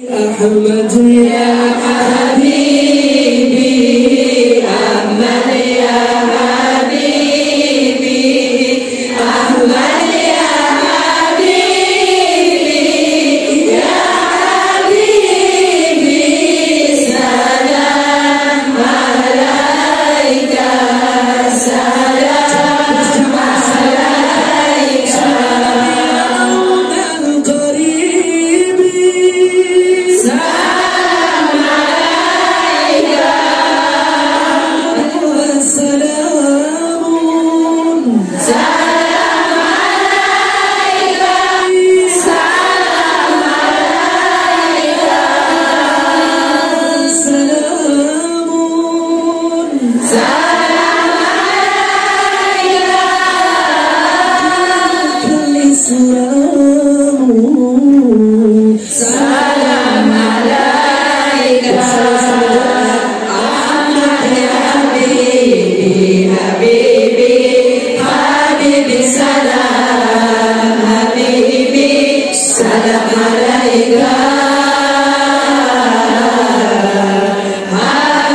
Ahmad ya Habibi, Ahmad ya Habibi, Ahmad ya Habibi, ya Habibi, salam alaika, salam alaika, al qaribi, salam alaika, salamun, salam alaika, salam alaika, salamun, salam alaika, kulli salamun, salam alaika, Ahmad ya Habibi, Habibi, Habibi, salam Habibi, salam alaika,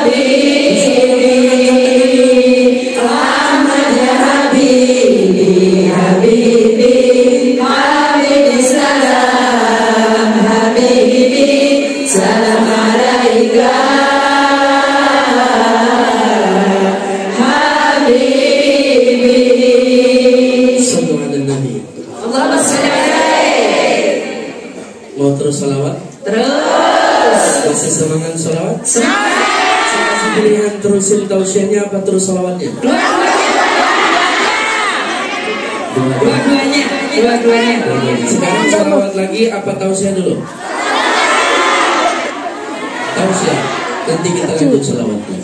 Habibi, Ahmad ya Habibi, Habibi, Habibi, salam Habibi, salam alaika, Habibi. Sallu ala Nabi. Allahumma shalli alaihi. Mau terus salawat? Terus. Masih semangat salawat? Semangat. Saya pilihan terusin tausiahnya apa terus salawatnya? Dua-duanya. Sekarang salawat lagi apa tausiah dulu? Tausiah. Nanti kita lanjut salawatnya.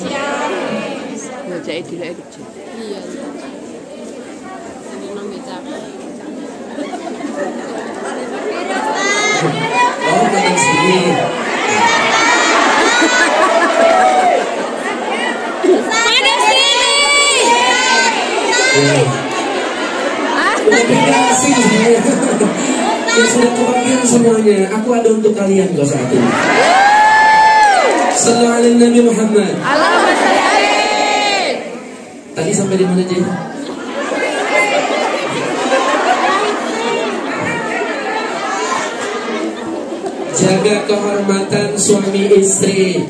Oh, datang sini. Udah asing saya. Ya sudah kebagian semuanya. Aku ada untuk kalian kok saat ini. Sallu ala Nabi Muhammad. Allahumma shalli alaihi. Tadi sampai di mana, Jay? Jaga kehormatan suami istri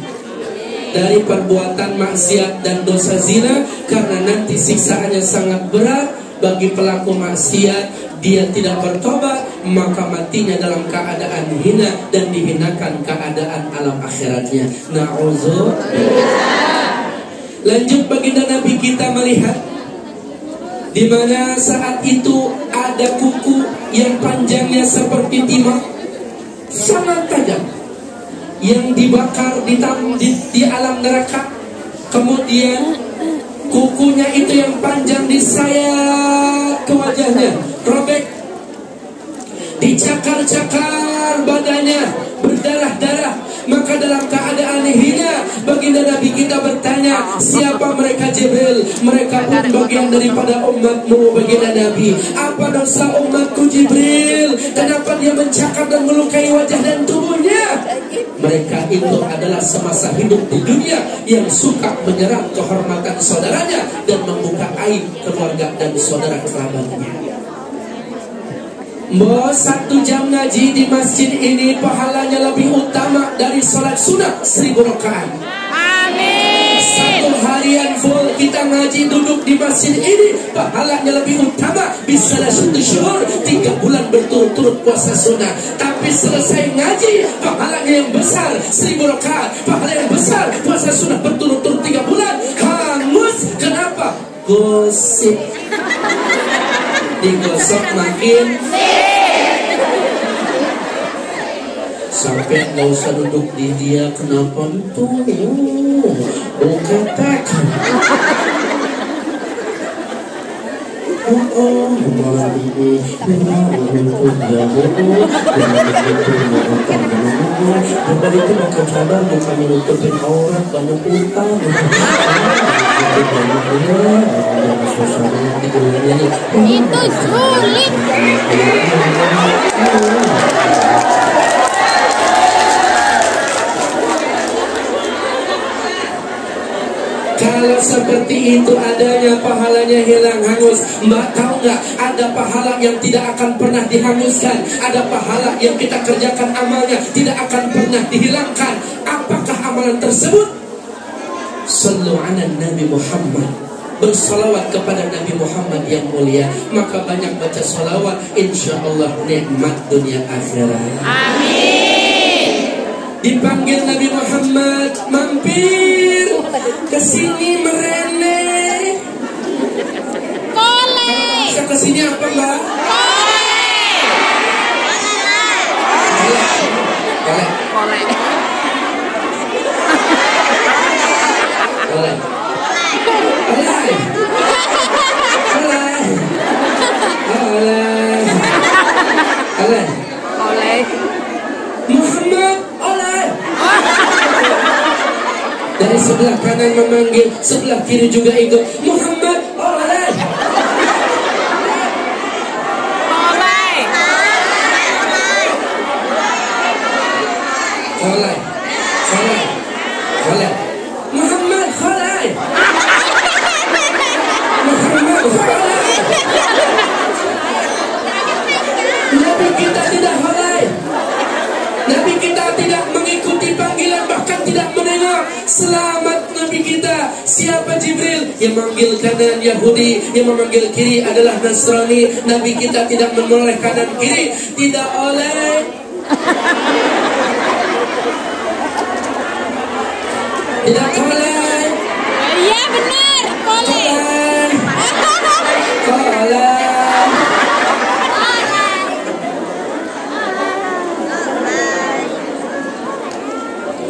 dari perbuatan maksiat dan dosa zina, karena nanti siksaannya sangat berat bagi pelaku maksiat. Dia tidak bertobat, maka matinya dalam keadaan hina dan dihinakan keadaan alam akhiratnya. Na'udzubillah. Lanjut, baginda Nabi kita melihat di mana saat itu ada kuku yang panjangnya seperti timah, sangat tajam, yang dibakar di alam neraka. Kemudian kukunya itu yang panjang disayat ke wajahnya, robek, dicakar-cakar badannya, berdarah-darah. Maka dalam keadaan hina, baginda Nabi kita bertanya, siapa mereka Jibril? Mereka pun bagian daripada umatmu, baginda Nabi. Apa dosa umatku Jibril? Kenapa dia mencakar dan melukai wajah dan tubuhnya? Mereka itu adalah semasa hidup di dunia yang suka menyerang kehormatan saudaranya dan membuka aib keluarga dan saudara kerabatnya. Mau 1 jam ngaji di masjid ini pahalanya lebih utama dari sholat sunnah 1000 rakaat. Amin. 1 harian full kita ngaji duduk di masjid ini pahalanya lebih utama bisa 1 syuhur 3 bulan berturut-turut puasa sunnah. Tapi selesai ngaji pahalanya yang besar 1000 rakaat, pahala yang besar puasa sunnah berturut-turut 3 bulan hangus. Kenapa? Gosip. Digosok makin sampai nggak usah duduk di dia. Kenapa itu? Ketek. Berbalik itu makan sadar bukan menutupin aurat, banyak utang. Itu sulit. Kalau seperti itu adanya, pahalanya hilang hangus. Mbak tahu nggak? Ada pahala yang tidak akan pernah dihanguskan. Ada pahala yang kita kerjakan amalnya tidak akan pernah dihilangkan. Apakah amalan tersebut? Sallu ala Nabi Muhammad, bersalawat kepada Nabi Muhammad yang mulia. Maka banyak baca salawat, insya Allah nikmat dunia akhirat. Amin. Dipanggil Nabi Muhammad, mampir kesini merene. Kole. Bisa kesini apa mbak? Kole. Kole. Oleh. Oleh. Oleh. Oleh. Oleh. Oleh. Muhammad oleh. Dari sebelah kanan memanggil, sebelah kiri juga ikut. Muhammad oleh. Oleh. Oleh. Oleh. Muhammad oleh. Muhammad oleh. Nabi kita tidak oleh. Nabi kita tidak mengikuti panggilan, bahkan tidak mendengar. Selamat Nabi kita. Siapa Jibril? Yang memanggil kanan Yahudi, yang memanggil kiri adalah Nasrani. Nabi kita tidak menoleh kanan kiri, tidak oleh. Tidak oleh. Iya benar, kole. Oleh.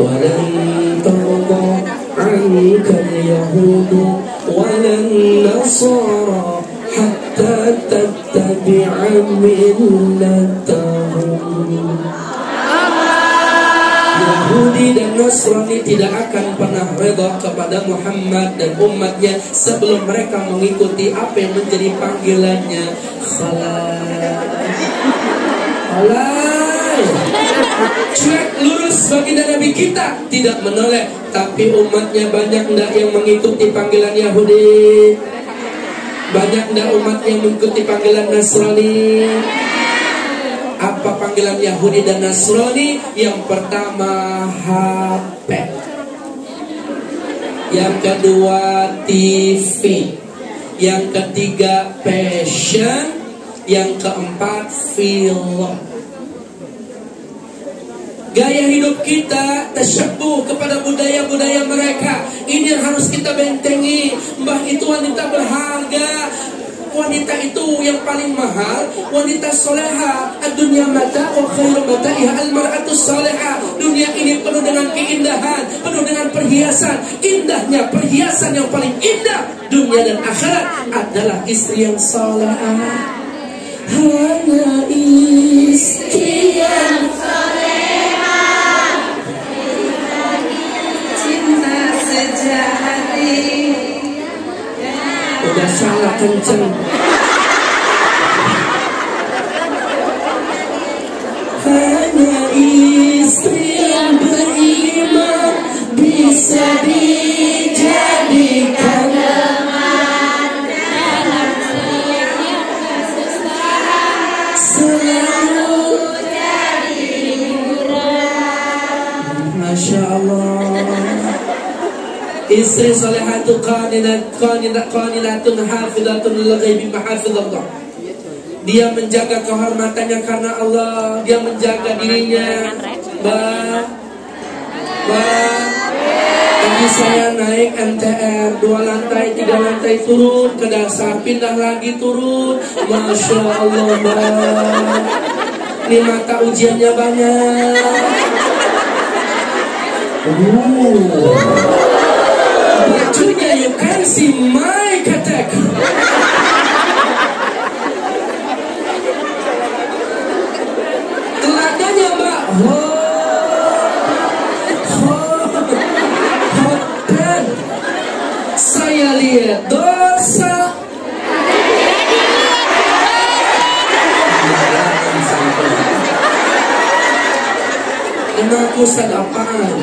ولن ترضى عنك اليهود ولا النصارى حتى تتبع ملتهم. Yahudi dan Nasrani tidak akan pernah reda kepada Muhammad dan umatnya sebelum mereka mengikuti apa yang menjadi panggilannya. Halal. Cuek lurus baginda Nabi kita tidak menoleh, tapi umatnya banyak ndak yang mengikuti panggilan Yahudi? Banyak ndak umat yang mengikuti panggilan Nasrani? Apa panggilan Yahudi dan Nasrani? Yang pertama HP, yang kedua TV, yang ketiga fashion, yang keempat film. Gaya hidup kita tersyabuh kepada budaya-budaya mereka. Ini yang harus kita bentengi. Mbah itu wanita berharga. Wanita itu yang paling mahal, wanita soleha. Ad-dunya mata wa khairu mata'iha al-mar'atu soleha. Dunia ini penuh dengan keindahan, penuh dengan perhiasan. Indahnya perhiasan yang paling indah dunia dan akhirat adalah istri yang soleha. Hanya istri yang udah salah kenceng. Hanya istri yang beriman bisa dijadikan selalu jadi hiburan. Masya Allah. Istri salihatu qanilatun hafizatun lil ghaibi mahafizallah. Dia menjaga kehormatannya karena Allah. Dia menjaga dirinya. Tadi saya naik MTR 2 lantai, 3 lantai turun ke dasar, pindah lagi turun. Masya Allah, ini mata ujiannya banyak. Bajunya you can see my katak. Teladanya mbak, hotel. Saya lihat dosa. Aku sadapaan.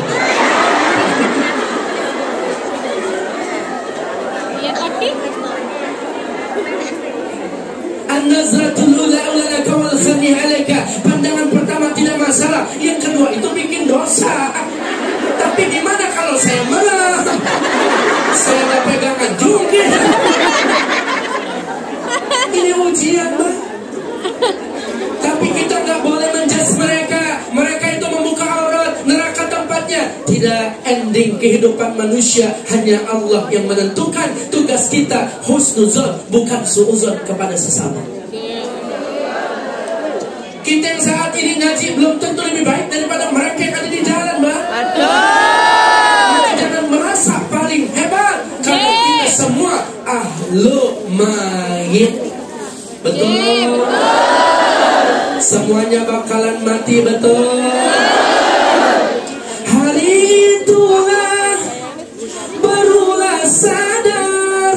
An-nazratul ula laka wal khani alaika. Pandangan pertama tidak masalah, yang kedua itu bikin dosa. Tapi gimana kalau saya marah? Saya nggak pegangan juga. Ini ujian, Bang. Tapi kita nggak boleh menjudge mereka. Mereka itu membuka aurat, neraka tempatnya. Tidak, ending kehidupan manusia hanya Allah yang menentukan. Tugas kita husnuzon, bukan suuzon kepada sesama. Kita yang saat ini ngaji belum tentu lebih baik daripada mereka yang ada di jalan, Mbak. Maka jangan merasa paling hebat, karena kita semua ahlu mayit. Betul. Semuanya bakalan mati, betul. Hari itulah barulah sadar,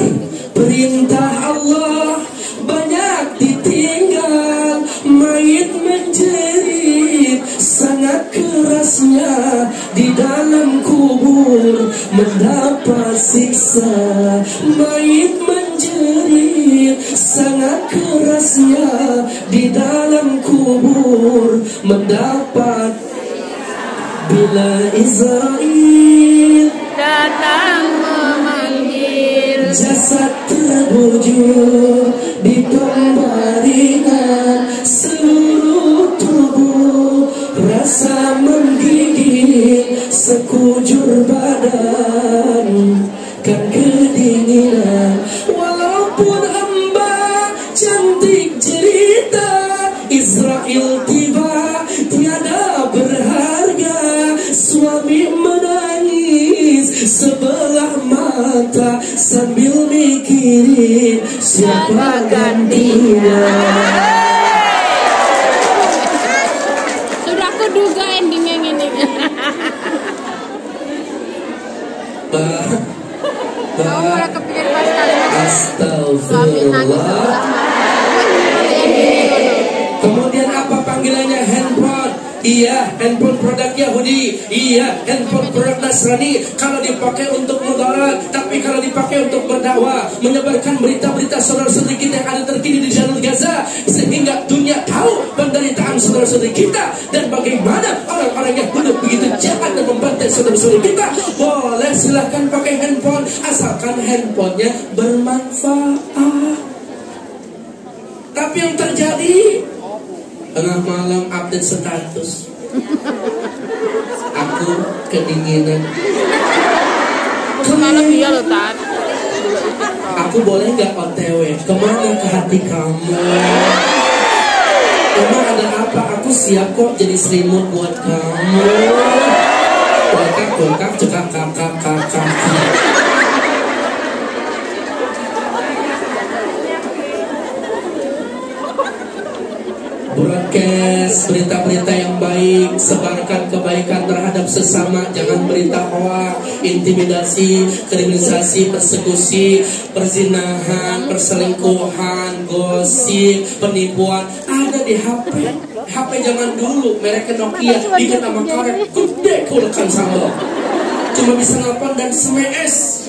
perintah Allah banyak ditinggal. Mayit menjerit sangat kerasnya, di dalam kubur mendapat siksa. Mayit menjerit sangat kerasnya, di dalam kubur mendapat. Bila Israel datang memanggil, jasad terbujur di pembaringan, seluruh tubuh rasa menggigit, sekujur badan kan kedinginan. Walaupun hamba cantik cerita, Israel tiba tiada berharga. Suami menangis sebelah mata sambil mikirin siapa gantinya. sudah kuduga endingnya gini. Kamu udah kepikir pas kalimat suami nangis sebelah mata. Kemudian apa panggilannya? Handphone. Iya, handphone produk Yahudi. Iya, handphone produk Nasrani. Kalau dipakai untuk mudarat, tapi kalau dipakai untuk berdakwah, menyebarkan berita-berita saudara-saudari kita yang ada terkini di jalur Gaza, sehingga dunia tahu penderitaan saudara-saudari kita dan bagaimana orang-orang yang begitu jahat dan membantai saudara-saudari kita. Boleh, silahkan pakai handphone, asalkan handphonenya bermanfaat. Tapi yang terjadi, tengah malam update status, aku kedinginan. Malam dia loh, Tat. Aku boleh nggak OTW? Kemana ke hati kamu? Emang ada apa? Aku siap kok jadi selimut buat kamu. Kokak, cekak, kakak. Broadcast berita-berita yang baik, sebarkan kebaikan terhadap sesama, jangan berita hoax, intimidasi, kriminalisasi, persekusi, perzinahan, perselingkuhan, gosip, penipuan ada di HP. HP jangan dulu, merek Nokia bikin nama karet gede kulekan sambal, cuma bisa nelfon dan SMS.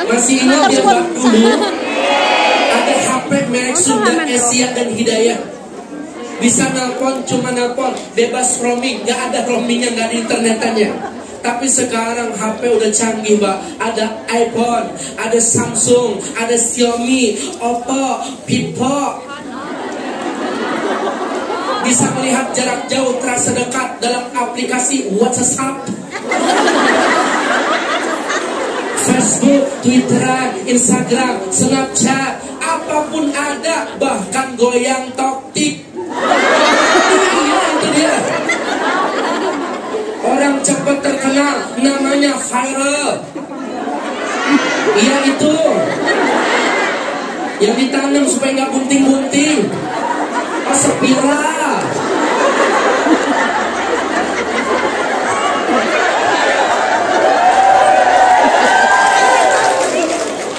Masih ingat ya Mbak dulu? Ada HP merek Sunda, Asia dan Hidayah. Bisa nelpon, cuma nelpon, bebas roaming, gak ada roamingnya, gak ada internetannya. Tapi sekarang HP udah canggih, Mbak. Ada iPhone, ada Samsung, ada Xiaomi, Oppo, Vivo. Bisa melihat jarak jauh terasa dekat dalam aplikasi WhatsApp, Facebook, Twitter, Instagram, Snapchat, apapun ada, bahkan goyang toktik. Iya, itu dia. Orang cepat terkenal, namanya viral. Iya itu. Yang ditanam supaya nggak bunting-bunting. Oh, spiral.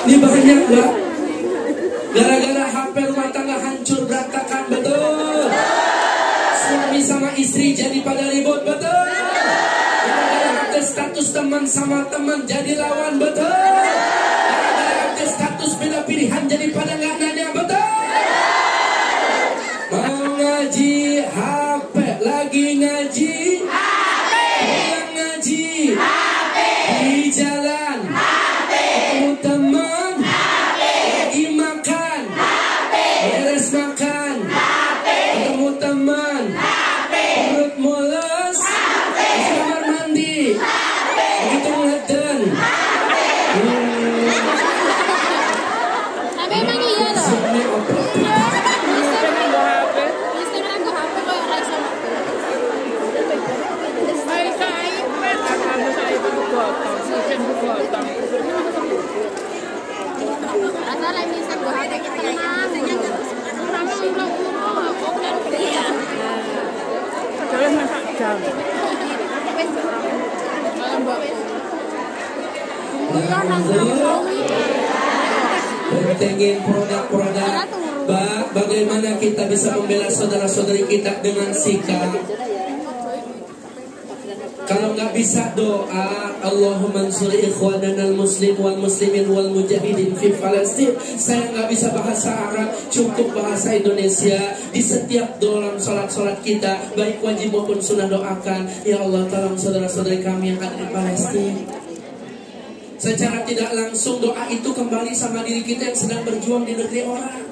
Ini banyak, Mbak. Gara-gara HP rumah tangga hancur berantakan, betul. Suami sama istri jadi pada ribut, betul. Gara-gara update status teman sama teman jadi lawan, betul. Gara-gara update status, beda pilihan, jadi pada nggak nanya, betul? Mengaji HP, lagi ngaji HP, pulang ngaji HP, di jalan HP, ketemu teman HP, lagi makan HP, beres makan HP, ketemu teman HP, perut mules HP, di kamar mandi HP, begitu ngeden. Tapi emang iya loh. Pentingin produk-produk. Bagaimana kita bisa membela saudara-saudari kita dengan sikap? Kalau nggak bisa doa, Allahumma ansur ikhwanana al-muslim wal muslimin wal mujahidin fi Palestin. Saya nggak bisa bahasa Arab, cukup bahasa Indonesia. Di setiap dalam sholat kita, baik wajib maupun sunnah, doakan, ya Allah tolong saudara-saudari kami yang ada di Palestina. Secara tidak langsung doa itu kembali sama diri kita yang sedang berjuang di negeri orang.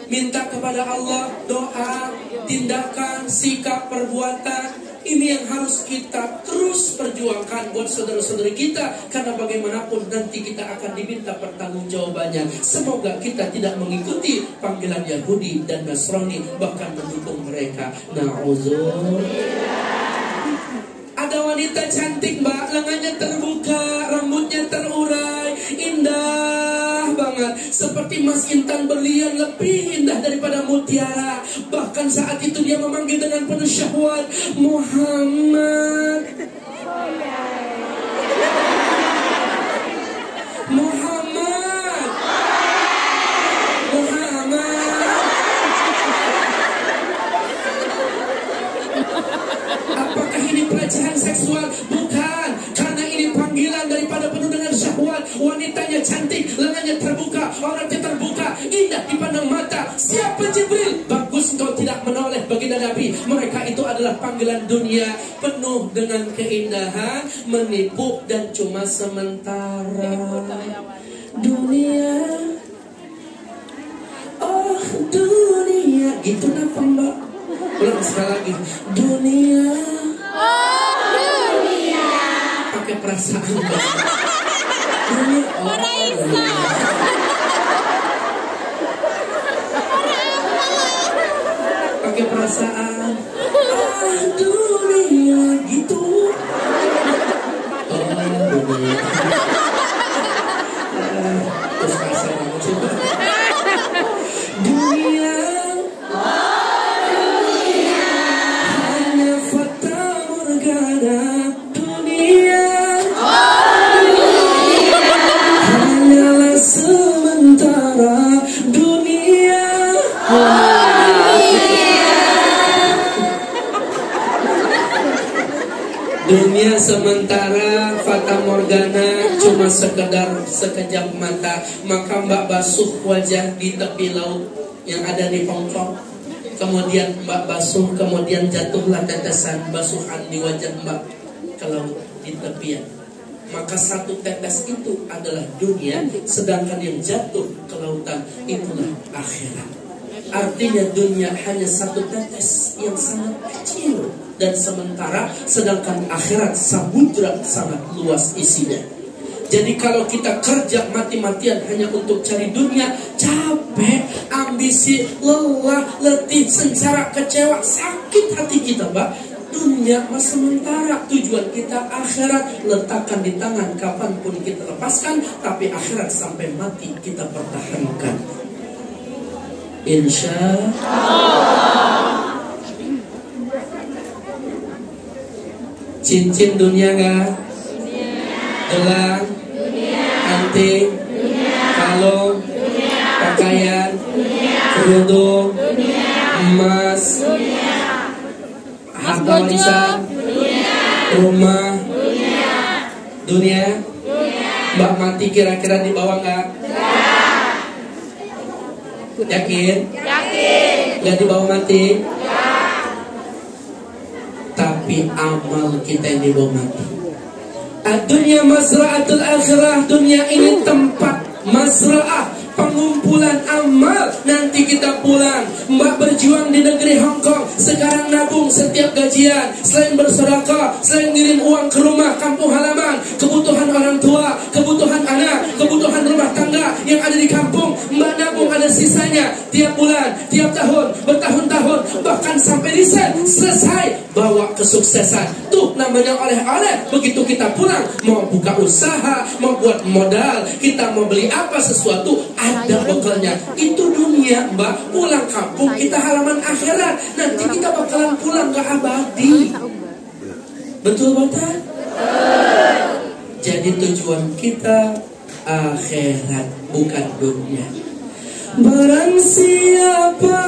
Minta kepada Allah doa, tindakan, sikap, perbuatan. Ini yang harus kita terus perjuangkan buat saudara-saudari kita. Karena bagaimanapun nanti kita akan diminta pertanggungjawabannya. Semoga kita tidak mengikuti panggilan Yahudi dan Nasrani, bahkan mendukung mereka. Na'udzubillah. Ada wanita cantik mbak, lengannya terbuka, rambutnya terurai, indah banget, seperti Mas Intan berlian, lebih indah daripada mutiara. Bahkan saat itu dia memanggil dengan penuh syahwat, Muhammad, Muhammad, Muhammad. Apakah ini pelecehan seksual? Bukan, karena ini panggilan daripada penuh dengan syahwat. Wanitanya cantik, lengannya terbuka, auratnya terbuka, indah dipandang mata. Siapa Jibril? Bagus engkau tidak menoleh baginda Nabi. Mereka itu adalah panggilan dunia, penuh dengan keindahan, menipu dan cuma sementara. Dunia, oh dunia, gitu kenapa mbak? Ulang sekali lagi, dunia, Oh, dunia. pakai perasaan mbak. Dunia, oh dunia. Pakai perasaan, ah dunia, gitu. Oh dunia. Terus kasar banget sih mbak. Dunia, hanyalah sementara. Dunia, dunia sementara, fata morgana, cuma sekedar sekejap mata. Maka mbak basuh wajah di tepi laut yang ada di Hongkong. Kemudian mbak basuh, kemudian jatuhlah tetesan basuhan di wajah mbak ke laut di tepian. Maka satu tetes itu adalah dunia, sedangkan yang jatuh ke lautan itulah akhirat. Artinya dunia hanya satu tetes yang sangat kecil dan sementara, sedangkan akhirat samudra sangat luas isinya. Jadi kalau kita kerja mati-matian hanya untuk cari dunia, capek, ambisi, lelah, letih, sengsara, kecewa, sakit hati kita mbak. Dunia mas sementara, tujuan kita akhirat. Letakkan di tangan, kapanpun kita lepaskan, tapi akhirat sampai mati kita pertahankan, insya Allah. Cincin dunia gak? Gelang, anting, kalung, pakaian, kerudung, emas, harta warisan, rumah, dunia, Mbak mati kira-kira dibawa nggak? Yakin? Yakin. Nggak dibawa mati? Ya. Tapi amal kita yang dibawa mati. Dunia mazra'atul akhirah. Dunia ini tempat mazra'ah, pengumpulan amal. Nanti kita pulang. Mbak berjuang di negeri Hong Kong, sekarang nabung setiap gajian. Selain bersedekah, selain ngirim uang ke rumah kampung halaman, kebutuhan orang tua, kebutuhan anak, kebutuhan rumah tangga yang ada di kampung, Mbak nabung ada sisanya. Tiap bulan, tiap tahun, bertahun-tahun, bahkan sampai riset selesai, bawa kesuksesan. Tuh namanya oleh-oleh. Begitu kita pulang, mau buka usaha, mau buat modal, kita mau beli apa sesuatu, ada bekalnya. Itu dunia, Mbak. Pulang kampung kita halaman akhirat. Nanti kita bakalan pulang ke abadi. Betul betul? Jadi tujuan kita akhirat, bukan dunia. Barang siapa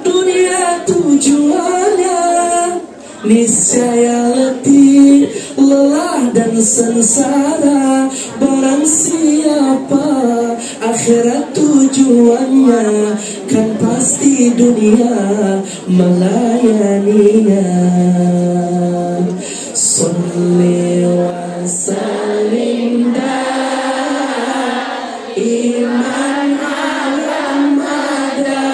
dunia tujuannya, niscaya letih, lelah dan sengsara. Barang siapa akhirat tujuannya, kan pasti dunia melayaninya. Salli wa sallim iman al-mada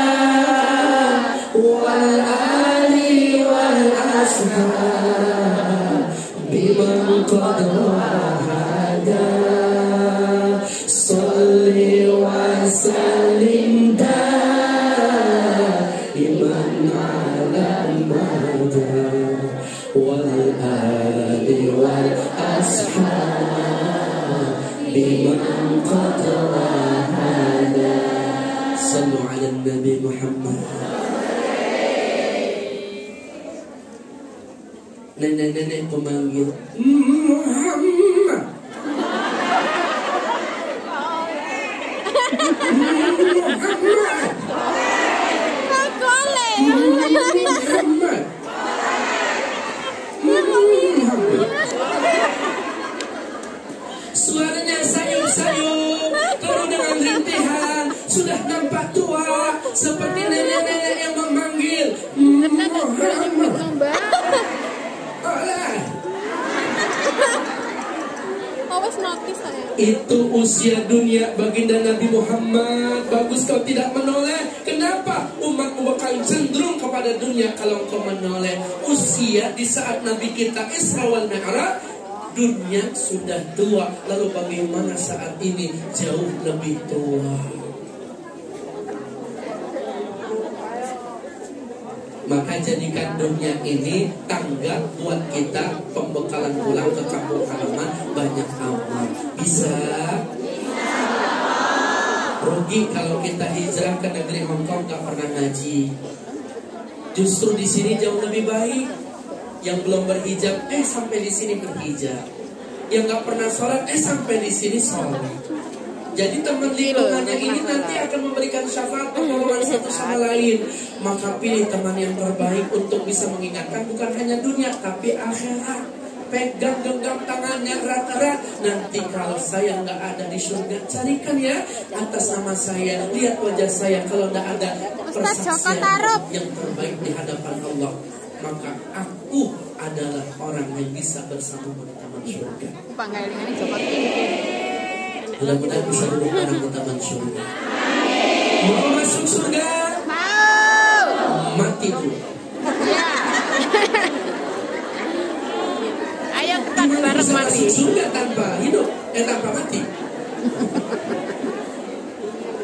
wal ali wal ashab biman qad wahada. Salli wa sallim iman al-mada wal ali wal ashab biman qad wahada. Sallu ala Nabi Muhammad. Nenek-nenek pemanggil Muhammad. Suaranya sayup-sayup, penuh dengan rintihan, sudah nampak tua, seperti nenek-nenek yang memanggil Muhammad. Itu usia dunia baginda Nabi Muhammad. Bagus kau tidak menoleh. Kenapa? Umatmu bakal cenderung kepada dunia kalau kau menoleh. Usia di saat Nabi kita Isra wal Mi'raj, dunia sudah tua. Lalu bagaimana saat ini jauh lebih tua? Maka jadikan dunia ini tangga buat kita, pembekalan pulang ke kampung halaman, banyak amal. Bisa? Rugi kalau kita hijrah ke negeri Hong Kong gak pernah ngaji. Justru di sini jauh lebih baik. Yang belum berhijab, sampai di sini berhijab. Yang gak pernah sholat, sampai di sini sholat. Jadi teman lingkungannya ini nanti akan memberikan syafaat pertolongan satu sama lain. Maka pilih teman yang terbaik untuk bisa mengingatkan bukan hanya dunia tapi akhirat. Pegang genggam tangannya erat-erat. Nanti kalau saya nggak ada di surga, carikan ya atas nama saya, lihat wajah saya. Kalau nggak ada persaksian yang terbaik di hadapan Allah, maka aku adalah orang yang bisa bersama di taman surga. Mudah-mudahan bisa duduk bareng di taman surga. Mau masuk surga? Mau. Mati dulu. Ya. Ayo kita bareng mati. Masuk surga tanpa hidup, tanpa mati.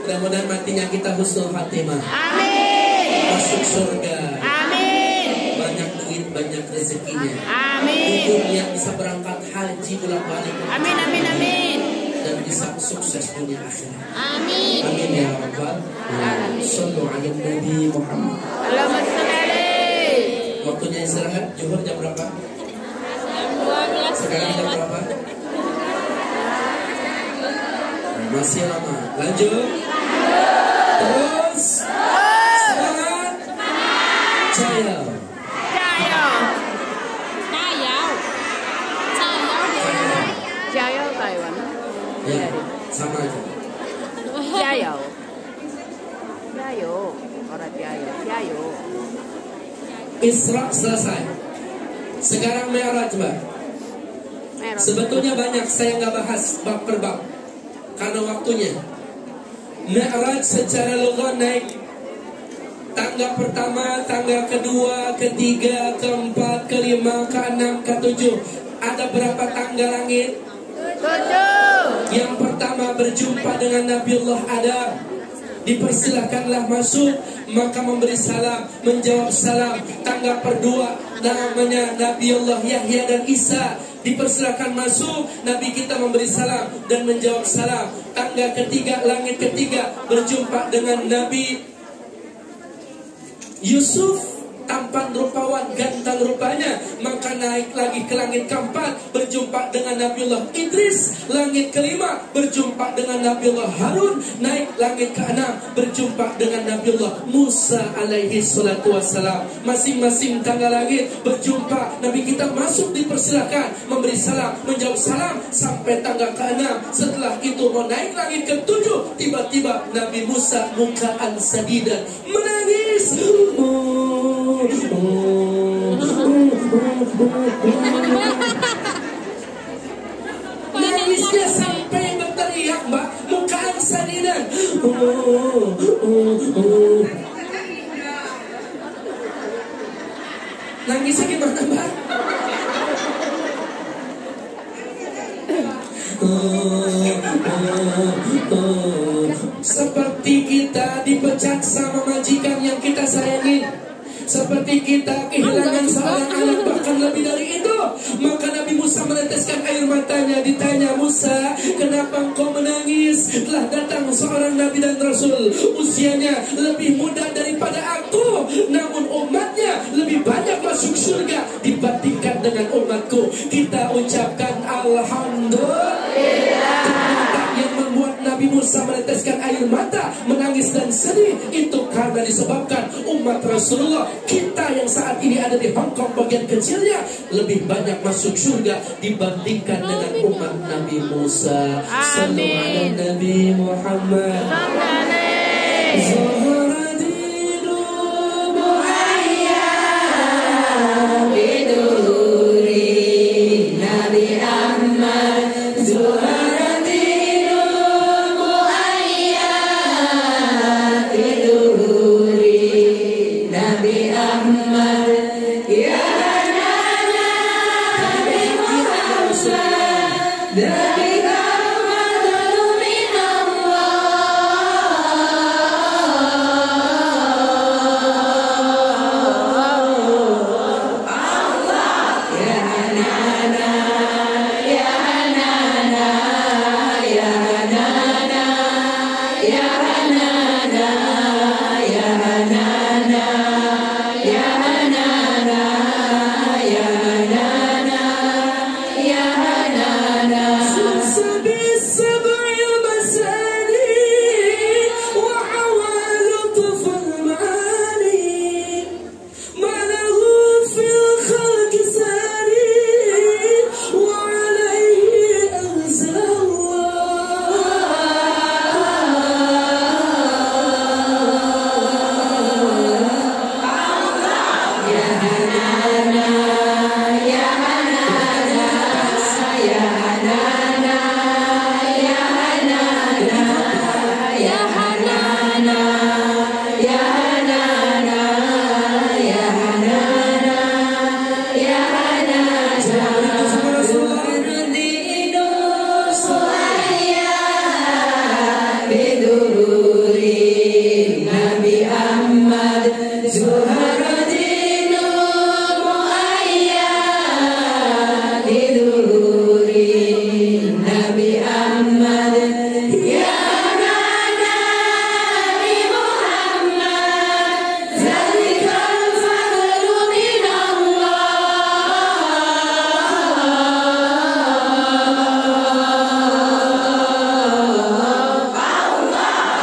Mudah-mudahan matinya kita husnul khatimah. Amin. Masuk surga. Amin. Banyak duit, banyak rezekinya. Amin. Hidupnya bisa berangkat haji bolak-balik. Amin, amin, amin. Dan bisa sukses dunia akhirat. Amin. Amin ya rabbal alamin. Sallu ala Nabi Muhammad. Allahumma shalli alaihi. Waktunya istirahat, zuhur jam berapa? Jam 12. Sekarang jam berapa? Masih lama. Lanjut. Terus. Semangat. Jaya. Jaya Taiwan. Isra selesai. Sekarang Mi'raj, Mbak. Sebetulnya banyak, saya nggak bahas bab per bab karena waktunya. Mi'raj secara lugah naik tangga pertama, tangga kedua, ketiga, keempat, kelima, keenam, ketujuh. Ada berapa tangga langit? 7. Yang pertama berjumpa dengan Nabiullah Adam. Dipersilahkanlah masuk, maka memberi salam, menjawab salam. Tangga kedua namanya Nabiullah Yahya dan Isa. Dipersilahkan masuk, Nabi kita memberi salam dan menjawab salam. Tangga ketiga, langit ketiga, berjumpa dengan Nabi Yusuf, tampan rupawan, ganteng rupanya. Maka naik lagi ke langit keempat, berjumpa dengan Nabiullah Idris. Langit kelima, berjumpa dengan Nabiullah Harun. Naik langit keenam, berjumpa dengan Nabiullah Musa alaihi salatu wassalam. Masing-masing tangga langit berjumpa, Nabi kita masuk, dipersilahkan, memberi salam, menjawab salam, sampai tangga keenam. Setelah itu mau naik langit ketujuh, tiba-tiba Nabi Musa mukaan sadidan, menangis. Nangisnya sampai berteriak, Mbak, mukaan sadidan. Nangisnya gimana, Mbak? Seperti kita dipecat sama majikan yang kita sayangi, seperti kita kehilangan seorang anak, bahkan lebih dari itu. Maka Nabi Musa meneteskan air matanya. Ditanya, Musa, kenapa engkau menangis? Telah datang seorang Nabi dan Rasul, usianya lebih muda daripada aku, namun umatnya lebih banyak masuk surga dibandingkan dengan umatku. Kita ucapkan Alhamdulillah. Yang membuat Nabi Musa meneteskan air mata, menangis dan sedih, itu karena disebabkan umat Rasulullah kita yang saat ini ada di Hong Kong bagian kecilnya lebih banyak masuk surga dibandingkan dengan umat Nabi Musa. Amin. Nabi Muhammad.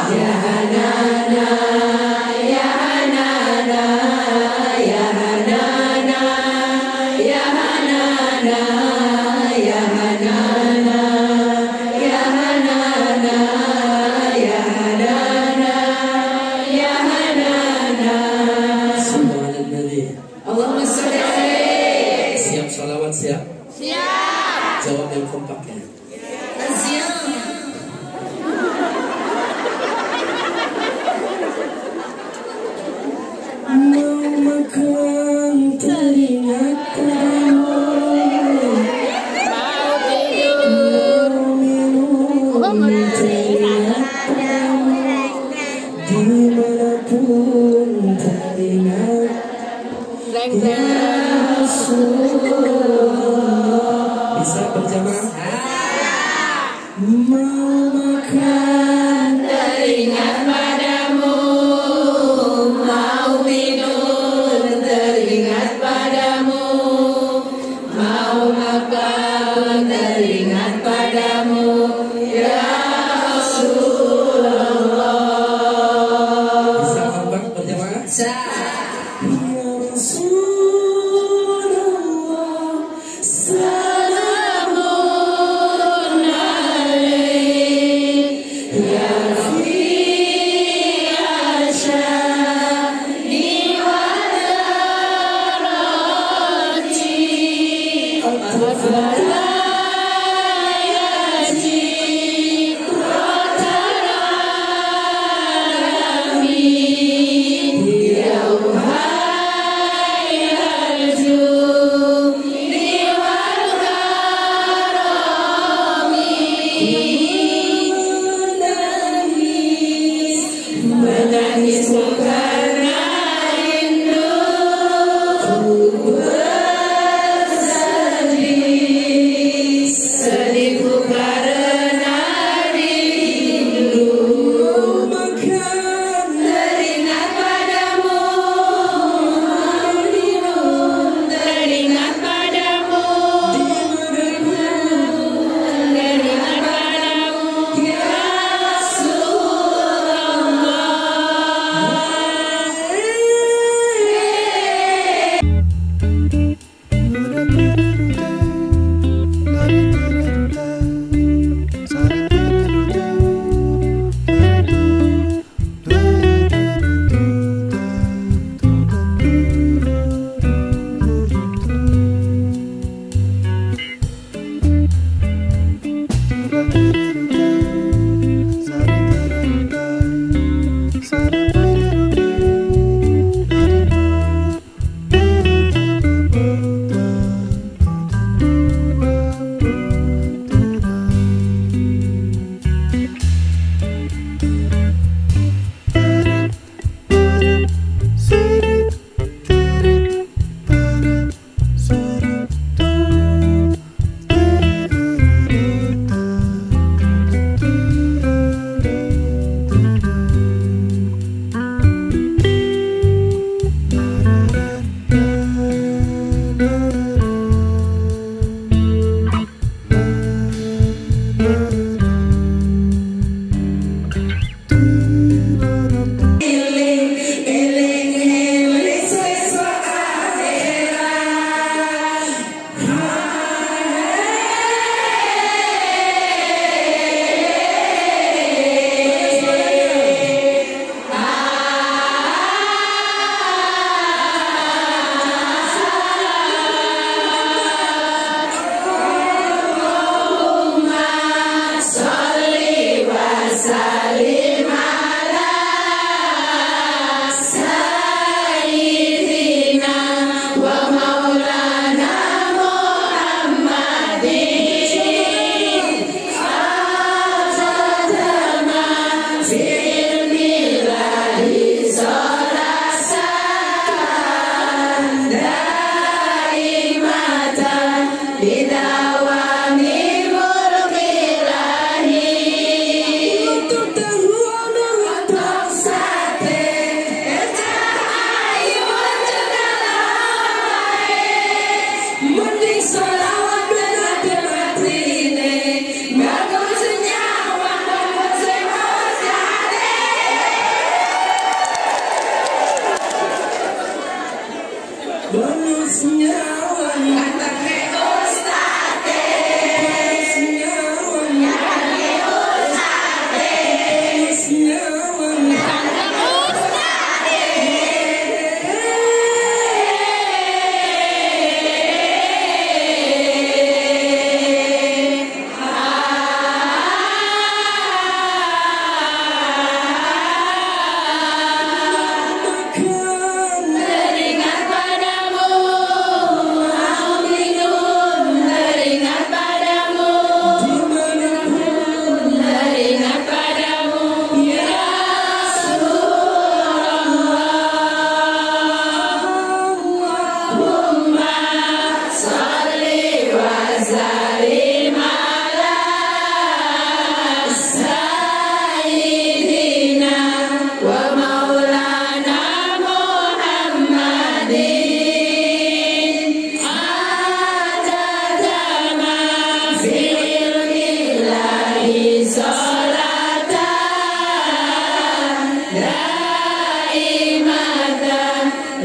Ya Hanana, Ya Hanana. yang kompak ya. Mau makan teringat padamu, Mau tidur. mau minum teringat padamu, dimanapun teringat Zeng ya zeng. Rasulullah. Bisa berjamaah. Mau makan Teringat padamu, mau minum teringat padamu, mau makan teringat padamu, ya Rasulullah. bisa kompak berjamaah. Ya Rasulullah, Salamun alaik, ya Rafi asyadi wa darati, afala yaji rotarami, yauhai arju diwal karami, menangis karena rindu, bersedih, sedihku karena rindu. mau makan Teringat padamu, mau minum teringat padamu, teringat padamu, ya Rasulullah.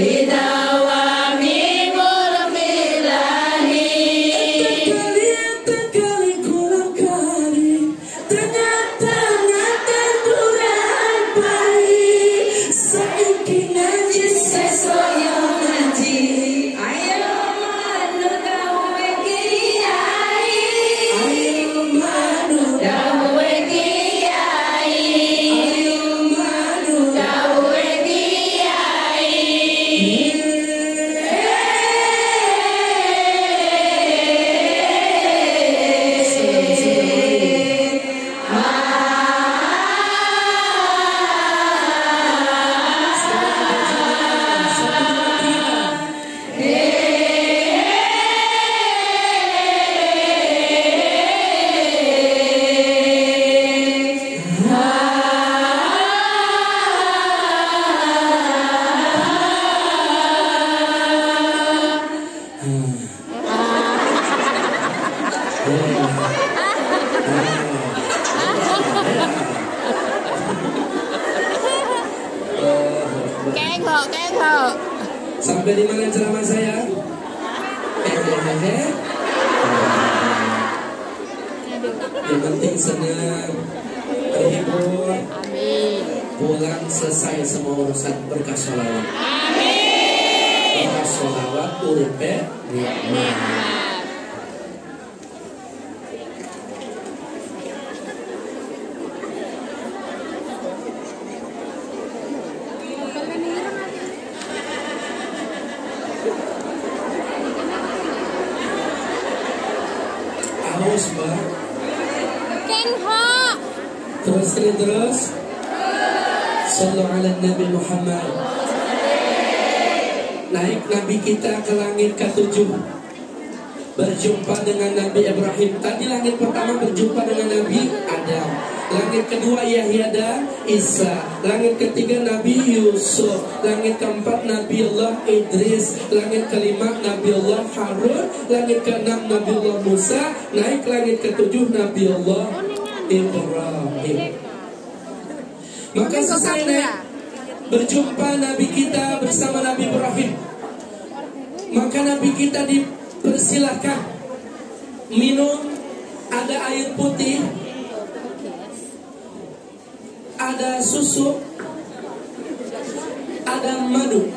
bidawami murmilahi. Tekali kurang kali, ternyata durang baik. Saiki ngaji sesoyo ngaji, Ayo manu dawe kiai, ayo manu, dawe kiai, ayo manu. dawe kiai. Kengok. Sampai di mana ceramah saya? Yang penting senang, terhibur, Amin. pulang selesai semua urusan berkah sholawat. Amin. Berkah sholawat uripe nikmat. Haus mbak. Kengok. Terus. Sallu ala Nabi Muhammad. Naik Nabi kita ke langit ke-7, berjumpa dengan Nabi Ibrahim. Tadi langit pertama berjumpa dengan Nabi Adam, langit kedua Yahya dan Isa, langit ketiga Nabi Yusuf, langit keempat Nabi Allah Idris, langit kelima Nabi Allah Harun, langit keenam Nabi Allah Musa, naik langit ke-7 Nabi Allah Ibrahim. Maka selesai naik, berjumpa Nabi kita bersama Nabi Ibrahim. Maka Nabi kita dipersilahkan minum, ada air putih, ada susu, ada madu.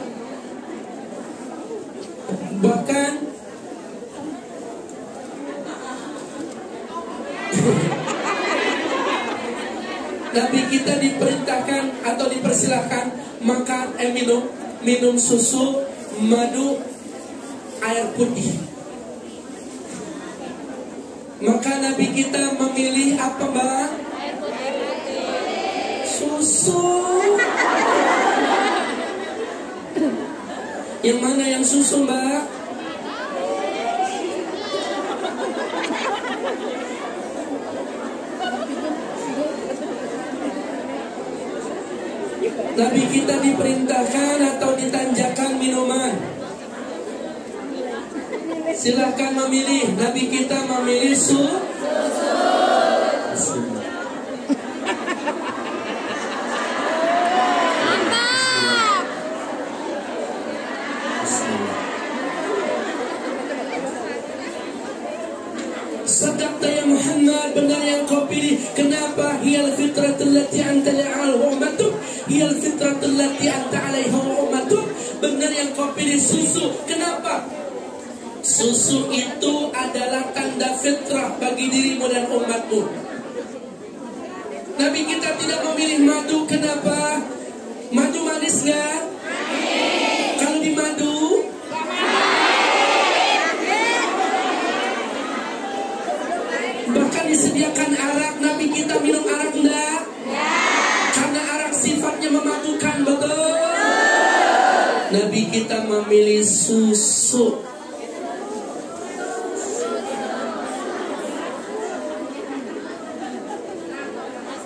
Bahkan Nabi kita diperintahkan atau dipersilahkan makan, minum susu, madu, air putih. Maka Nabi kita memilih apa mbak? Susu. Yang mana yang susu mbak? Nabi kita diperintahkan atau ditanjakan minuman. Silahkan memilih. Nabi kita memilih susu. Mantap. Sadaqta ya Muhammad, benar yang kau pilih. Kenapa? Hiyal fitratul lati anta la'al wa ummatuk, hiyal fitratul lati anta 'alaiha wa ummatuk. Benar yang kau pilih susu. Kenapa? Susu itu adalah tanda fitrah bagi dirimu dan umatmu. Nabi kita tidak memilih madu. Kenapa? Madu manis nggak? Kalau di madu bahkan disediakan arak. Nabi kita minum arak enggak? Karena arak sifatnya memabukkan, betul? Nabi kita memilih susu.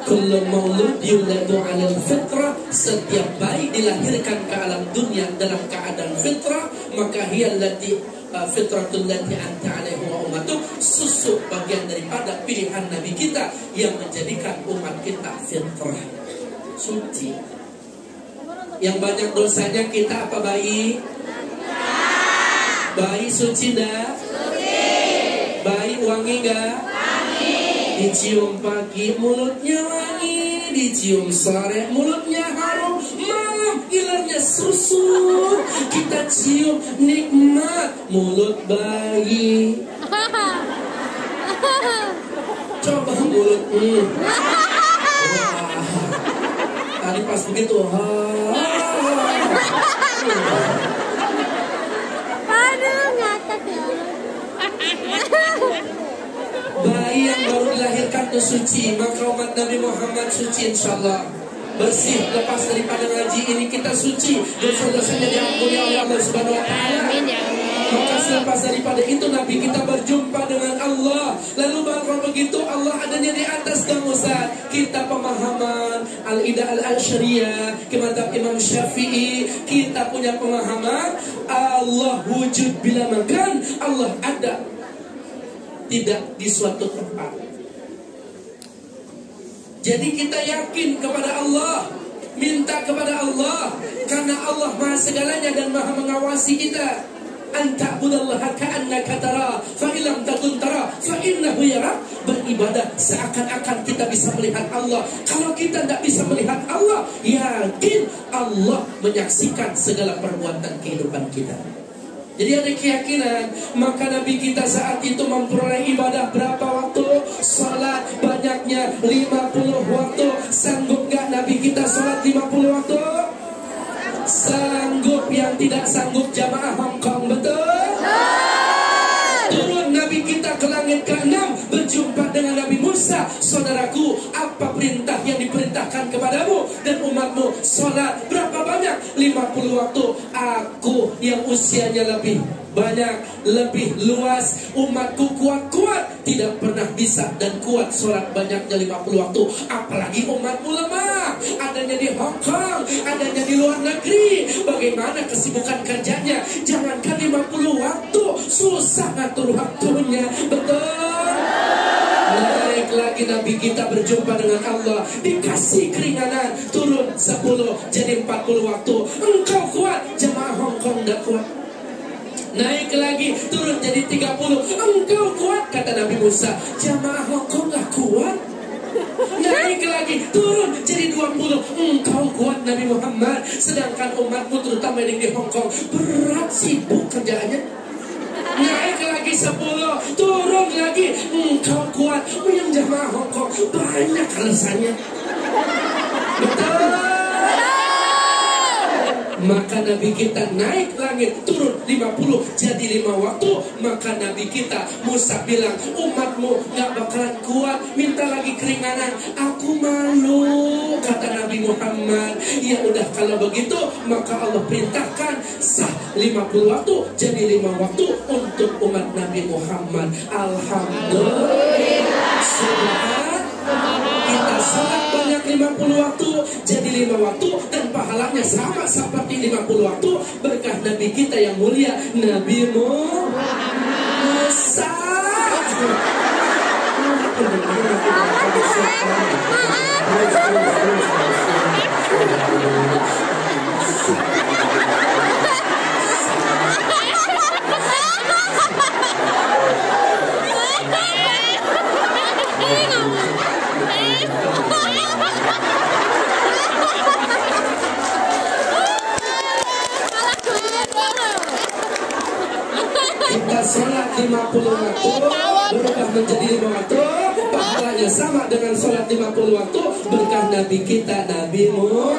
Kullu maulud yuladu 'alal fitrah, setiap bayi dilahirkan ke alam dunia dalam keadaan fitrah. Maka hiyallati fitratul lati anta 'alaiha wa ummatuk, susu bagian daripada pilihan Nabi kita yang menjadikan umat kita fitrah suci. Yang banyak dosanya kita apa bayi? Bayi suci dah? Bayi wangi gak? Dicium pagi mulutnya wangi, dicium sore mulutnya harum, malam ilernya susu. Kita cium nikmat mulut bayi. Coba mulut tadi pas begitu Aduh, ngakak ya. Bayi yang baru dilahirkan itu suci, maka umat Nabi Muhammad suci insyaallah. Bersih, lepas daripada ngaji ini kita suci, dosa-dosanya diampuni oleh Allah Subhanahu wa taala. Amin ya Allah. Maka selepas daripada itu Nabi kita berjumpa dengan Allah. Lalu kalau begitu Allah adanya di atas Kang Ustaz. Kita pemahaman Al-Ida Al-Syariah kemadhab Imam Syafi'i. Kita punya pemahaman Allah wujud bila makan, Allah ada tidak di suatu tempat. Jadi kita yakin kepada Allah, minta kepada Allah, karena Allah Maha segalanya dan Maha mengawasi kita. Anta budallaha ka'annaka tara, fa illam takun tara, fa innahu yara. Beribadah seakan-akan kita bisa melihat Allah. Kalau kita tidak bisa melihat Allah, yakin Allah menyaksikan segala perbuatan kehidupan kita. Jadi ada keyakinan. Maka Nabi kita saat itu memperoleh ibadah berapa waktu? Salat banyaknya 50 waktu. Sanggup gak Nabi kita salat 50 waktu? Sanggup. Yang tidak sanggup jamaah Hongkong, betul? Turun Nabi kita ke langit ke-6, berjumpa dengan Nabi Musa. Saudaraku, apa perintah yang diperintahkan kepadamu dan umatmu? Salat berapa banyak? 50 waktu. Aku yang usianya lebih banyak, lebih luas, umatku kuat-kuat, tidak pernah bisa dan kuat sholat banyaknya 50 waktu. Apalagi umatmu lemah, adanya di Hongkong, adanya di luar negeri. Bagaimana kesibukan kerjanya? Jangankan 50 waktu, susah ngatur waktunya, betul? Naik lagi Nabi kita berjumpa dengan Allah, dikasih keringanan, turun 10 jadi 40 waktu. Engkau kuat, jemaah Hongkong tidak kuat. Naik lagi, turun jadi 30. Engkau kuat, kata Nabi Musa. Jamaah Hongkong gak kuat. Naik lagi, turun jadi 20. Engkau kuat Nabi Muhammad. Sedangkan umatmu terutama yang di Hongkong berat, sibuk kerjaannya. Naik lagi 10, turun lagi. Engkau kuat. Yang jamaah Hongkong banyak alasannya. Betul. Maka Nabi kita naik langit, turun 50 jadi 5 waktu. Maka Nabi kita Musa bilang, umatmu gak bakalan kuat, minta lagi keringanan. Aku malu, kata Nabi Muhammad. Ya udah kalau begitu, maka Allah perintahkan sah 50 waktu jadi 5 waktu untuk umat Nabi Muhammad. Alhamdulillah. Kita salat banyak 50 waktu jadi 5 waktu, dan pahalanya sama seperti 50 waktu. Berkah Nabi kita yang mulia Nabi Musa. Kita sholat 50 waktu berubah menjadi 5 waktu, pahalanya sama dengan sholat 50 waktu. Berkah Nabi kita Nabi Muhammad.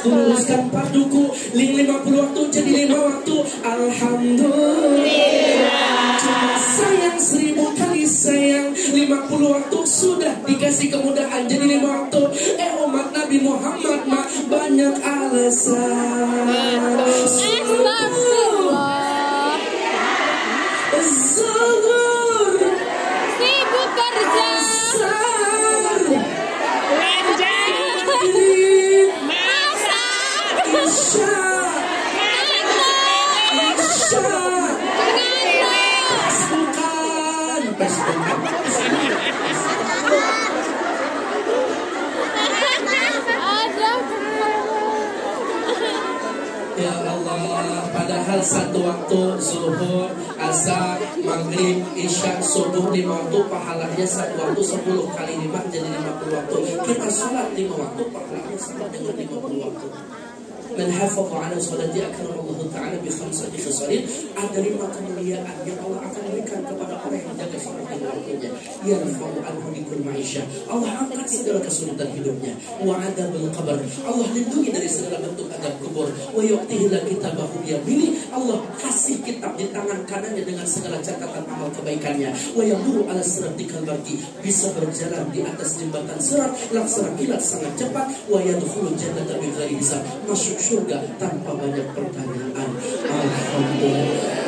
Luruskan parduku 50 waktu jadi 5 waktu. Alhamdulillah. Cuma sayang 1000 kali sayang, 50 waktu sudah dikasih kemudahan jadi 5 waktu. Umat Nabi Muhammad mah banyak alasan. Astagfirullah. satu waktu zuhur, asar, maghrib, isya, subuh 5 waktu, pahalanya satu waktu 10 kali 5 jadi 50 waktu. Kita sholat 5 waktu, pahalanya sama dengan 50 waktu. Man hafadha ala sholati akramallahu ta'ala bi khamsati khisalin. Ada 5 kemuliaan yang Allah akan berikan kepada orang yang menjaga sholat 5 waktunya. Yarfa'u anhu bikul ma'isyah. Allah angkat segala kesulitan hidupnya. Wa adabul qabr. Allah lindungi dari segala bentuk adab kubur. Wa yu'tihila kitabahu biyamini. Allah kasih kitab di tangan kanannya dengan segala catatan amal kebaikannya. Wa yamuru ala siratikal barqi. Bisa berjalan di atas jembatan sirat laksana kilat sangat cepat. Wa yadkhulul jannata bighairi hisab. Masuk surga tanpa banyak pertanyaan. Alhamdulillah.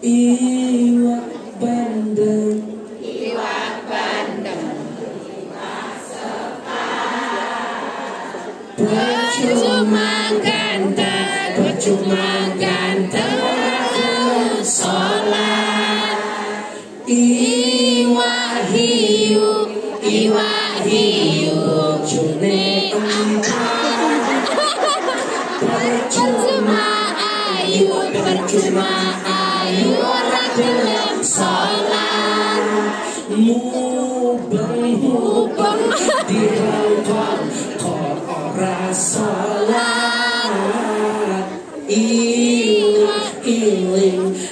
Iwak bandeng, Iwak bandeng, percuma ganteng, percuma ganteng, sholat. Iwak hiu, iwak hiu, bojone empat. Percuma ayu, percuma ayu, ora gelem sholat. mubeng dirangkong kok ora sholat.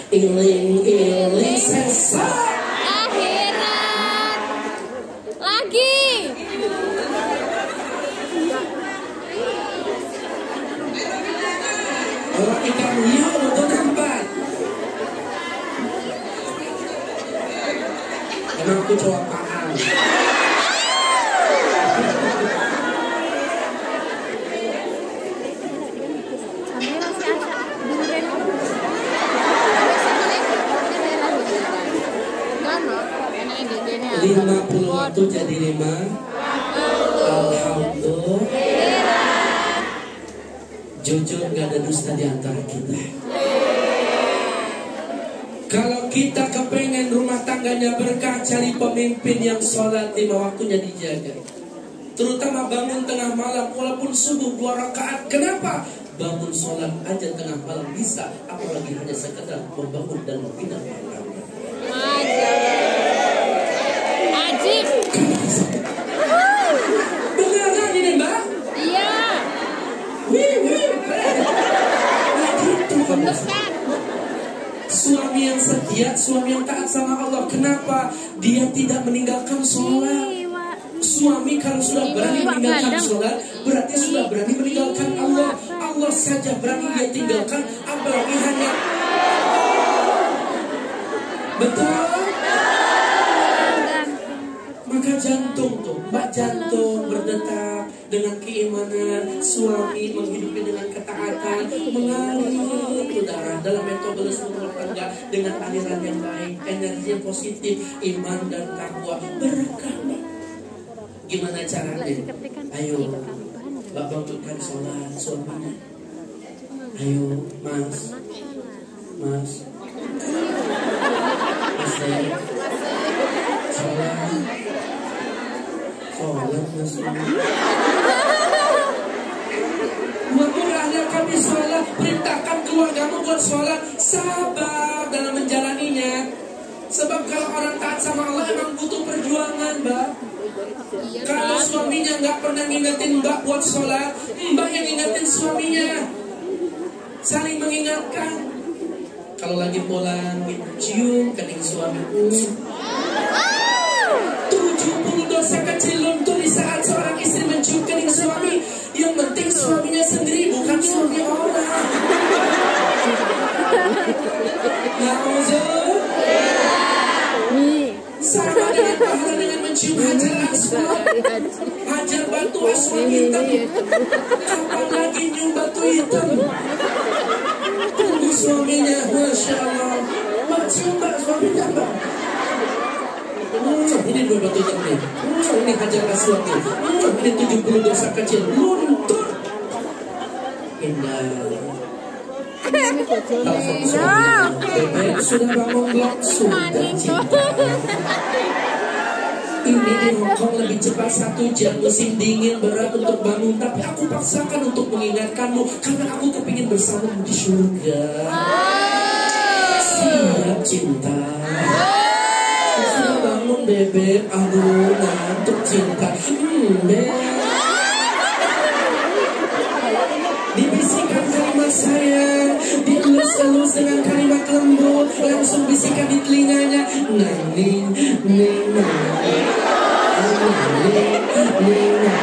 Iling sesat Akhirat lagi. orang ikan hiu untuk nampak. Emang aku cowok apaan? Lima puluh waktu jadi 5. Alhamdulillah. Jujur gak ada dusta di antara kita. Kalau kita kepengen rumah tangganya berkah, cari pemimpin yang sholat 5 waktunya dijaga. Terutama bangun tengah malam, walaupun subuh 2 rakaat. Kenapa? Bangun sholat aja tengah malam bisa, apalagi hanya sekedar membangun dan membina rumah tangga. Ajib. Beneran ini Mbak? Iya. Nah gitu kan. Bukan. Suami yang setia, suami yang taat sama Allah. Kenapa? Dia tidak meninggalkan sholat. Suami kalau sudah berani meninggalkan sholat, berarti sudah berani meninggalkan Allah. Allah saja berani dia tinggalkan, apalagi hanya. Betul? Maka jantung tuh, Mbak, jantung berdetak dengan keimanan, suami menghidupi dengan ketaatan, mengalir ke darah dalam metabolisme rumah tangga dengan aliran yang baik, energi yang positif, iman dan takwa berkah. Gimana caranya? Ayo, Mbak bangunkan sholat suaminya. Ayo, Mas, sholat Mas. Murahnya kami sholat, perintahkan keluargamu buat sholat. Sabar dalam menjalaninya. Sebab kalau orang taat sama Allah emang butuh perjuangan, Mbak. Kalau suaminya nggak pernah ngingetin Mbak buat sholat, Mbak yang ngingetin suaminya. Saling mengingatkan. Kalau lagi pulang, cium kening suami. 70 dosa kecil luntur di saat seorang istri mencium kening suami. Yang penting suaminya sendiri, bukan suami orang. Sama dengan pahala dengan mencium hajar aswad. Hajar batu aswad hitam. Kapan lagi nyium batu hitam? Tunggu suaminya, Masya Allah. Mbak cium Mbak suaminya Mbak. Ini 2 batu hitam nih. Ini hajar aswad nih. Ini 70 dosa kecil luntur. Indah. Telepon suaminya. Bebek sudah bangun belum? Sudah cinta. Ini ini di Hongkong lebih cepat 1 jam, musim dingin berat untuk bangun, tapi aku paksakan untuk mengingatkanmu karena aku kepingin bersamamu di surga. Siap cinta. Sudah bangun bebek, aduh ngantuk cinta. Beb. Dibisikkan kalimat sayang, dielus-elus dengan kalimat lembut, langsung bisikan di telinganya. Nani, nina, nina.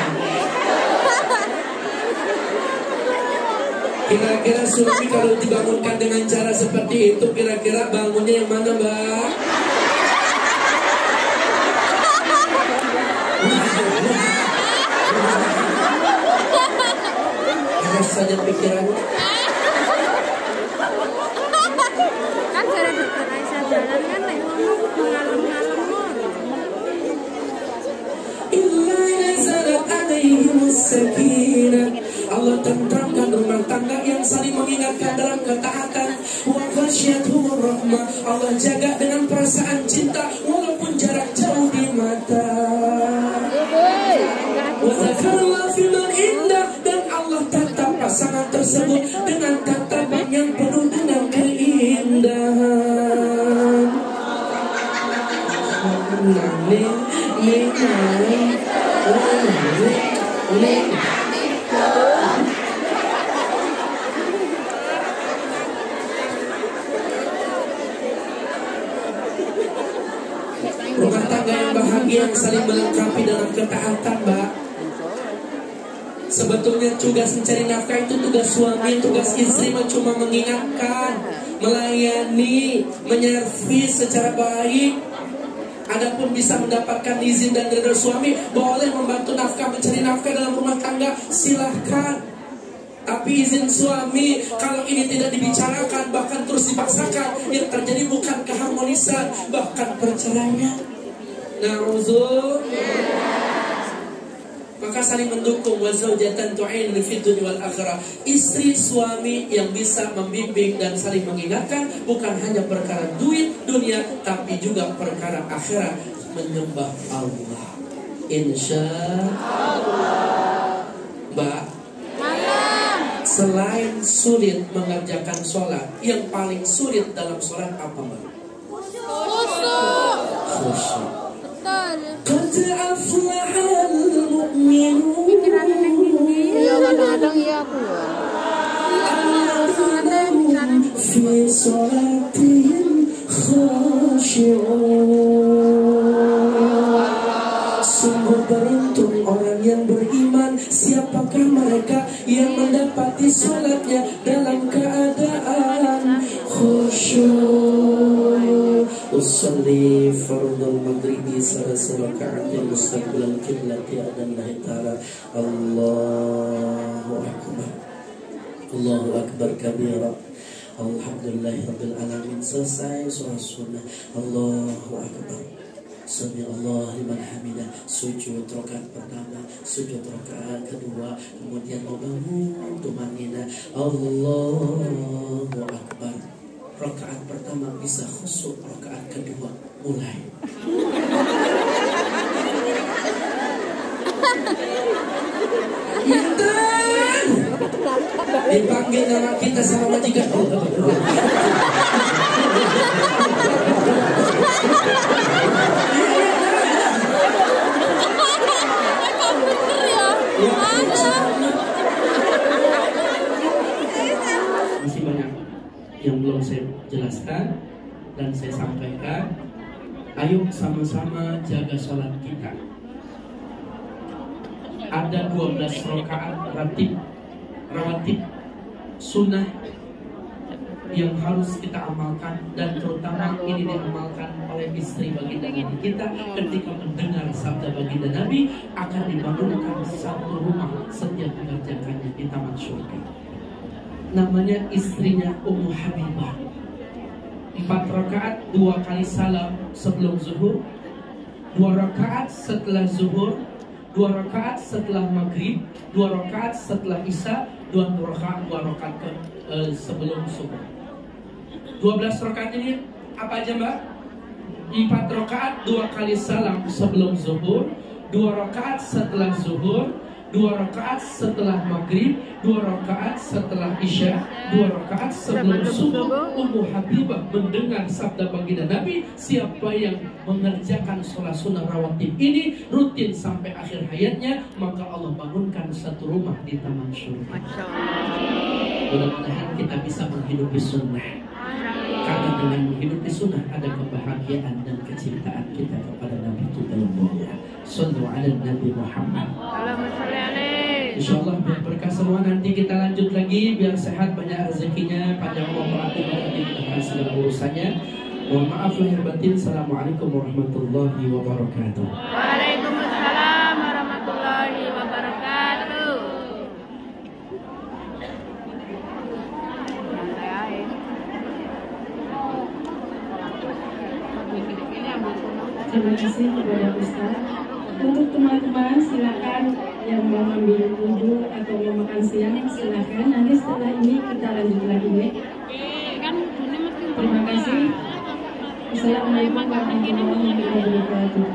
Kira-kira suami kalau dibangunkan dengan cara seperti itu, kira-kira bangunnya yang mana, Mbak? Keras saja pikirannya. Kan cara dokter Aisyah jalan kan nek ngomong ngalem-ngalem. Illa nazalat alaihimus sakinah. Allah tenteramkan rumah tangga yang saling mengingatkan dalam ketaatan. Wa ghasyiyatuhur rahmah. Allah jaga dengan perasaan cinta walaupun jarak jauh di mata. Wa dzakarallahu fi man indah, dan Allah tatap pasangan tersebut dengan tatapan yang penuh dengan keindahan. Rumah tangga yang bahagia yang saling melengkapi dalam ketaatan, Mbak. Sebetulnya tugas mencari nafkah itu tugas suami, tugas istri cuma mengingatkan, melayani, menyervis secara baik. Adapun bisa mendapatkan izin dan ridho suami, boleh membantu nafkah, mencari nafkah dalam rumah tangga, silahkan. Tapi izin suami, kalau ini tidak dibicarakan, bahkan terus dipaksakan, yang terjadi bukan keharmonisan, bahkan perceraian. Maka saling mendukung. Wa zaujatan tu'inu fid dunya wal akhirah. Istri suami yang bisa membimbing dan saling mengingatkan, bukan hanya perkara duit dunia, tapi juga perkara akhirat, menyembah Allah. Insya Allah. Mbak, selain sulit mengerjakan sholat, yang paling sulit dalam sholat apa, Mbak? Khusyuk. Qad aflahal mu'minun. Iya kadang-kadang iya aku ya. Fi sholatihim khashi'un. Sungguh beruntung orang yang beriman. Siapakah mereka yang mendapati sholatnya dalam keadaan khusyuk. Usalli fardul maghribi salasa raka'atin mustaqbilal qiblati adallahi ta'ala. Allahu akbar. Allahu akbar kabira. Alhamdulillahi rabbil alamin. Selesai surah sunnah. Allahu akbar. Sami Allah liman hamidah. Sujud rakaat pertama, sujud rakaat kedua, kemudian membangun tumanina. Allahu akbar. Rakaat pertama bisa khusyuk, rakaat kedua mulai. Intan, dipanggil nama kita sama majikan. Masih banyak yang belum saya jelaskan dan saya sampaikan. Ayo sama-sama jaga sholat kita. Ada 12 rakaat rawatib sunnah yang harus kita amalkan, dan terutama ini diamalkan oleh istri baginda Nabi kita ketika mendengar sabda baginda Nabi akan dibangunkan satu rumah setiap mengerjakannya di taman surga. Namanya istrinya Ummu Habibah. 4 rakaat, 2 kali salam sebelum zuhur, 2 rakaat setelah zuhur, 2 rakaat setelah maghrib, 2 rakaat setelah isya, 2 rakaat sebelum subuh. 12 rakaat ini apa aja, Mbak? 4 rakaat 2 kali salam sebelum zuhur, 2 rakaat setelah zuhur, 2 rakaat setelah maghrib, 2 rakaat setelah isya, 2 rakaat sebelum subuh. Ummu Habibah mendengar sabda baginda Nabi, siapa yang mengerjakan sholat sunnah rawatib ini rutin sampai akhir hayatnya, maka Allah bangunkan satu rumah di taman surga. Mudah-mudahan kita bisa menghidupi sunnah, karena dengan menghidupi sunnah ada kebahagiaan dan kecintaan kita kepada Nabi kita yang mulia. Sallu ala Nabi Muhammad. Insyaallah biar berkah semua, nanti kita lanjut lagi, biar sehat, banyak rezekinya, panjang umur, dimudahkan segala urusannya. Mohon maaf lahir batin. Assalamualaikum warahmatullahi wabarakatuh. Waalaikumsalam warahmatullahi wabarakatuh. Terima kasih kepada Ustaz. Untuk teman-teman silakan yang mau ambil wudhu atau mau makan siang silakan. Nanti setelah ini kita lanjut lagi nih. Terima kasih. Assalamualaikum warahmatullahi wabarakatuh.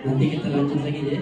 Nanti kita lanjut lagi ya.